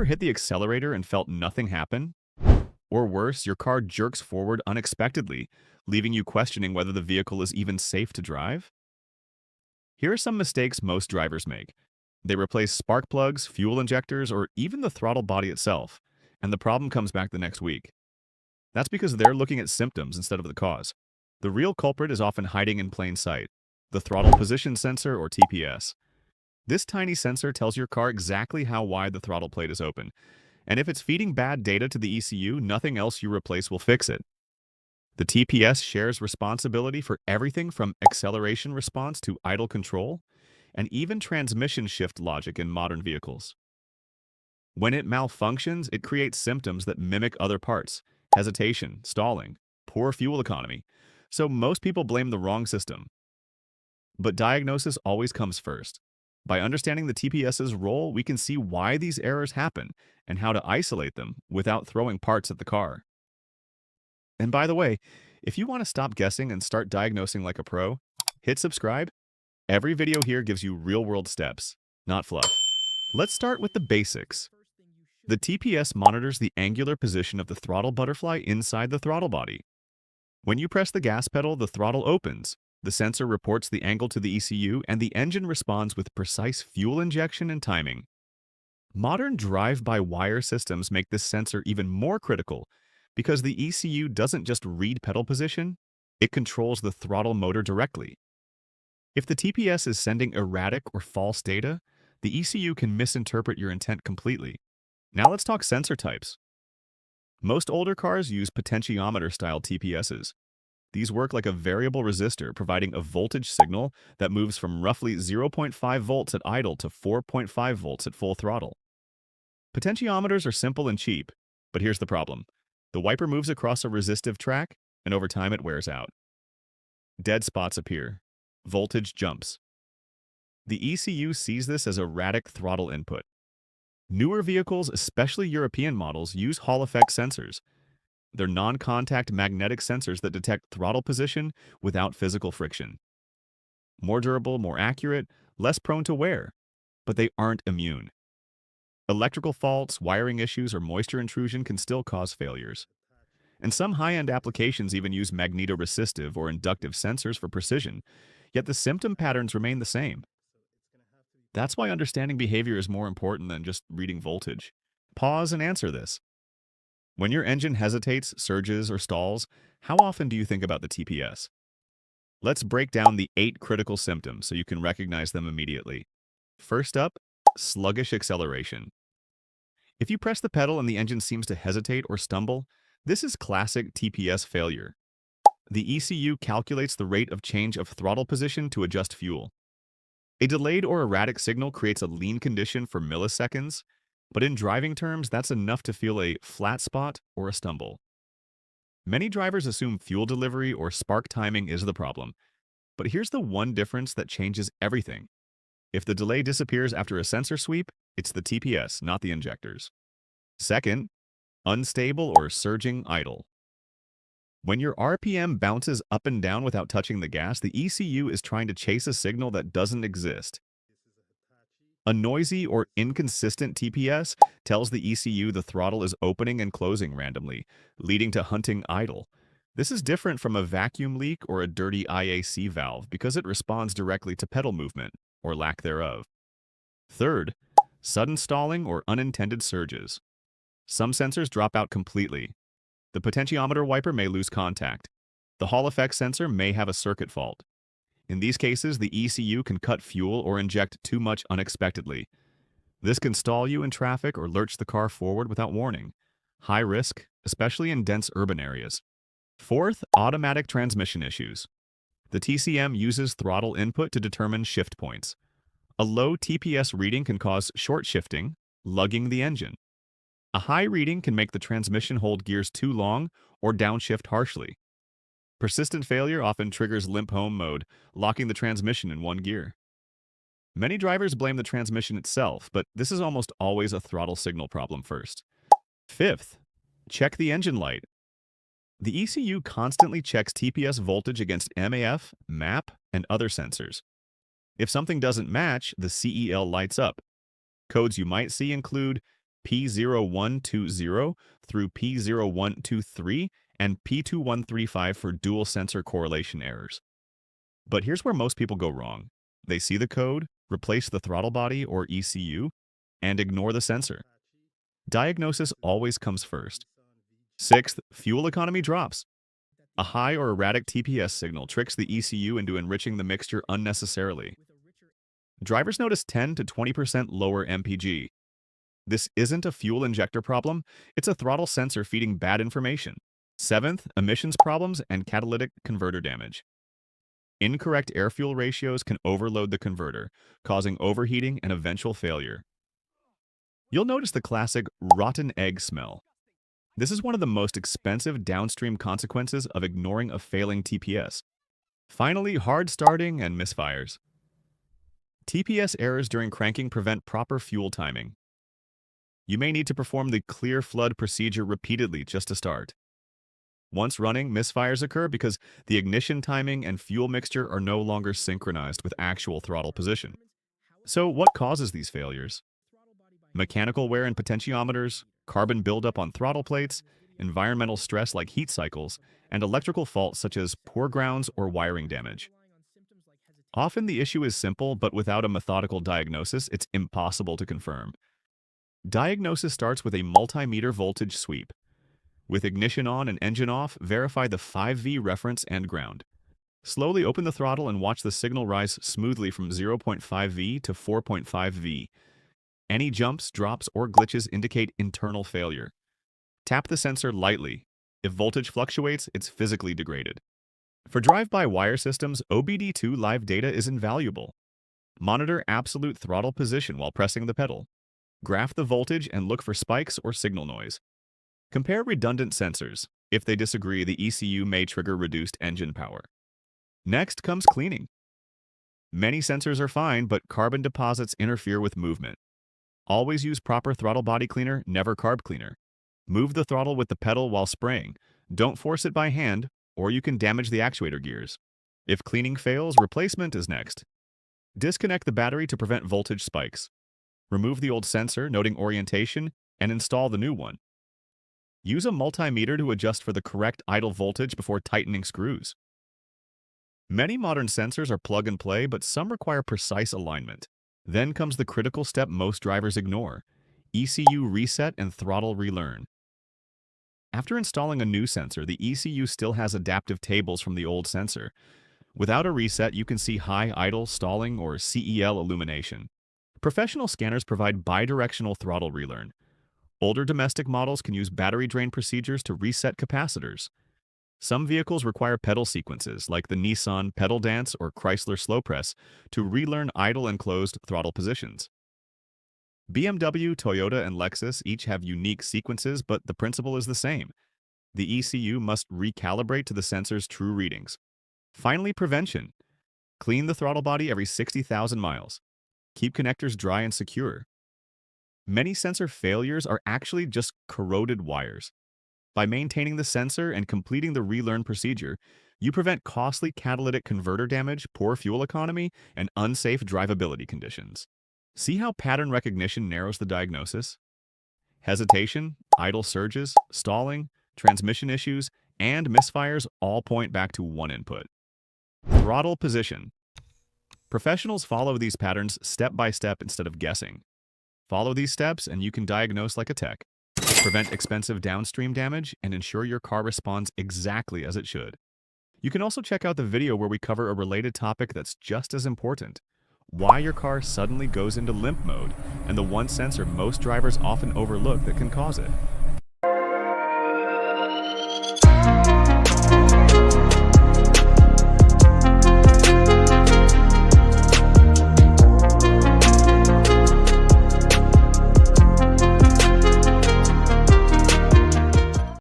ever hit the accelerator and felt nothing happen? Or worse, your car jerks forward unexpectedly, leaving you questioning whether the vehicle is even safe to drive? Here are some mistakes most drivers make. They replace spark plugs, fuel injectors, or even the throttle body itself, and the problem comes back the next week. That's because they're looking at symptoms instead of the cause. The real culprit is often hiding in plain sight: the throttle position sensor, or TPS. This tiny sensor tells your car exactly how wide the throttle plate is open, and if it's feeding bad data to the ECU, nothing else you replace will fix it. The TPS shares responsibility for everything from acceleration response to idle control, and even transmission shift logic in modern vehicles. When it malfunctions, it creates symptoms that mimic other parts: hesitation, stalling, poor fuel economy. So most people blame the wrong system. But diagnosis always comes first. By understanding the TPS's role, we can see why these errors happen and how to isolate them without throwing parts at the car. And by the way, if you want to stop guessing and start diagnosing like a pro, hit subscribe. Every video here gives you real-world steps, not fluff. Let's start with the basics. The TPS monitors the angular position of the throttle butterfly inside the throttle body. When you press the gas pedal, the throttle opens. The sensor reports the angle to the ECU, and the engine responds with precise fuel injection and timing. Modern drive-by-wire systems make this sensor even more critical because the ECU doesn't just read pedal position, it controls the throttle motor directly. If the TPS is sending erratic or false data, the ECU can misinterpret your intent completely. Now let's talk sensor types. Most older cars use potentiometer-style TPSs. These work like a variable resistor, providing a voltage signal that moves from roughly 0.5 volts at idle to 4.5 volts at full throttle. Potentiometers are simple and cheap, but here's the problem. The wiper moves across a resistive track, and over time it wears out. Dead spots appear. Voltage jumps. The ECU sees this as erratic throttle input. Newer vehicles, especially European models, use Hall effect sensors. They're non-contact magnetic sensors that detect throttle position without physical friction. More durable, more accurate, less prone to wear, but they aren't immune. Electrical faults, wiring issues, or moisture intrusion can still cause failures. And some high-end applications even use magnetoresistive or inductive sensors for precision, yet the symptom patterns remain the same. That's why understanding behavior is more important than just reading voltage. Pause and answer this. When your engine hesitates, surges, or stalls, how often do you think about the TPS? Let's break down the 8 critical symptoms so you can recognize them immediately. First up, sluggish acceleration. If you press the pedal and the engine seems to hesitate or stumble, this is classic TPS failure. The ECU calculates the rate of change of throttle position to adjust fuel. A delayed or erratic signal creates a lean condition for milliseconds, but in driving terms, that's enough to feel a flat spot or a stumble. Many drivers assume fuel delivery or spark timing is the problem, but here's the one difference that changes everything. If the delay disappears after a sensor sweep, it's the TPS, not the injectors. Second, unstable or surging idle. When your RPM bounces up and down without touching the gas, the ECU is trying to chase a signal that doesn't exist. A noisy or inconsistent TPS tells the ECU the throttle is opening and closing randomly, leading to hunting idle. This is different from a vacuum leak or a dirty IAC valve because it responds directly to pedal movement, or lack thereof. Third, sudden stalling or unintended surges. Some sensors drop out completely. The potentiometer wiper may lose contact. The Hall effect sensor may have a circuit fault. In these cases, the ECU can cut fuel or inject too much unexpectedly. This can stall you in traffic or lurch the car forward without warning. High risk, especially in dense urban areas. Fourth, automatic transmission issues. The TCM uses throttle input to determine shift points. A low TPS reading can cause short shifting, lugging the engine. A high reading can make the transmission hold gears too long or downshift harshly. Persistent failure often triggers limp home mode, locking the transmission in one gear. Many drivers blame the transmission itself, but this is almost always a throttle signal problem first. Fifth, check the engine light. The ECU constantly checks TPS voltage against MAF, MAP, and other sensors. If something doesn't match, the CEL lights up. Codes you might see include P0120 through P0123 and P2135 for dual sensor correlation errors. But here's where most people go wrong. They see the code, replace the throttle body or ECU, and ignore the sensor. Diagnosis always comes first. Sixth, fuel economy drops. A high or erratic TPS signal tricks the ECU into enriching the mixture unnecessarily. Drivers notice 10 to 20% lower MPG. This isn't a fuel injector problem, it's a throttle sensor feeding bad information. Seventh, emissions problems and catalytic converter damage. Incorrect air-fuel ratios can overload the converter, causing overheating and eventual failure. You'll notice the classic rotten egg smell. This is one of the most expensive downstream consequences of ignoring a failing TPS. Finally, hard starting and misfires. TPS errors during cranking prevent proper fuel timing. You may need to perform the clear flood procedure repeatedly just to start. Once running, misfires occur because the ignition timing and fuel mixture are no longer synchronized with actual throttle position. So what causes these failures? Mechanical wear in potentiometers, carbon buildup on throttle plates, environmental stress like heat cycles, and electrical faults such as poor grounds or wiring damage. Often the issue is simple, but without a methodical diagnosis, it's impossible to confirm. Diagnosis starts with a multimeter voltage sweep. With ignition on and engine off, verify the 5V reference and ground. Slowly open the throttle and watch the signal rise smoothly from 0.5V to 4.5V. Any jumps, drops, or glitches indicate internal failure. Tap the sensor lightly. If voltage fluctuates, it's physically degraded. For drive-by-wire systems, OBD2 live data is invaluable. Monitor absolute throttle position while pressing the pedal. Graph the voltage and look for spikes or signal noise. Compare redundant sensors. If they disagree, the ECU may trigger reduced engine power. Next comes cleaning. Many sensors are fine, but carbon deposits interfere with movement. Always use proper throttle body cleaner, never carb cleaner. Move the throttle with the pedal while spraying. Don't force it by hand, or you can damage the actuator gears. If cleaning fails, replacement is next. Disconnect the battery to prevent voltage spikes. Remove the old sensor, noting orientation, and install the new one. Use a multimeter to adjust for the correct idle voltage before tightening screws. Many modern sensors are plug and play, but some require precise alignment. Then comes the critical step most drivers ignore: ECU reset and throttle relearn. After installing a new sensor, the ECU still has adaptive tables from the old sensor. Without a reset, you can see high idle, stalling, or CEL illumination. Professional scanners provide bidirectional throttle relearn. Older domestic models can use battery drain procedures to reset capacitors. Some vehicles require pedal sequences, like the Nissan Pedal Dance or Chrysler Slow Press, to relearn idle and closed throttle positions. BMW, Toyota, and Lexus each have unique sequences, but the principle is the same. The ECU must recalibrate to the sensor's true readings. Finally, prevention. Clean the throttle body every 60,000 miles. Keep connectors dry and secure. Many sensor failures are actually just corroded wires. By maintaining the sensor and completing the relearn procedure, you prevent costly catalytic converter damage, poor fuel economy, and unsafe drivability conditions. See how pattern recognition narrows the diagnosis? Hesitation, idle surges, stalling, transmission issues, and misfires all point back to one input: throttle position. Professionals follow these patterns step by step instead of guessing. Follow these steps and you can diagnose like a tech. Prevent expensive downstream damage, and ensure your car responds exactly as it should. You can also check out the video where we cover a related topic that's just as important: why your car suddenly goes into limp mode, and the one sensor most drivers often overlook that can cause it.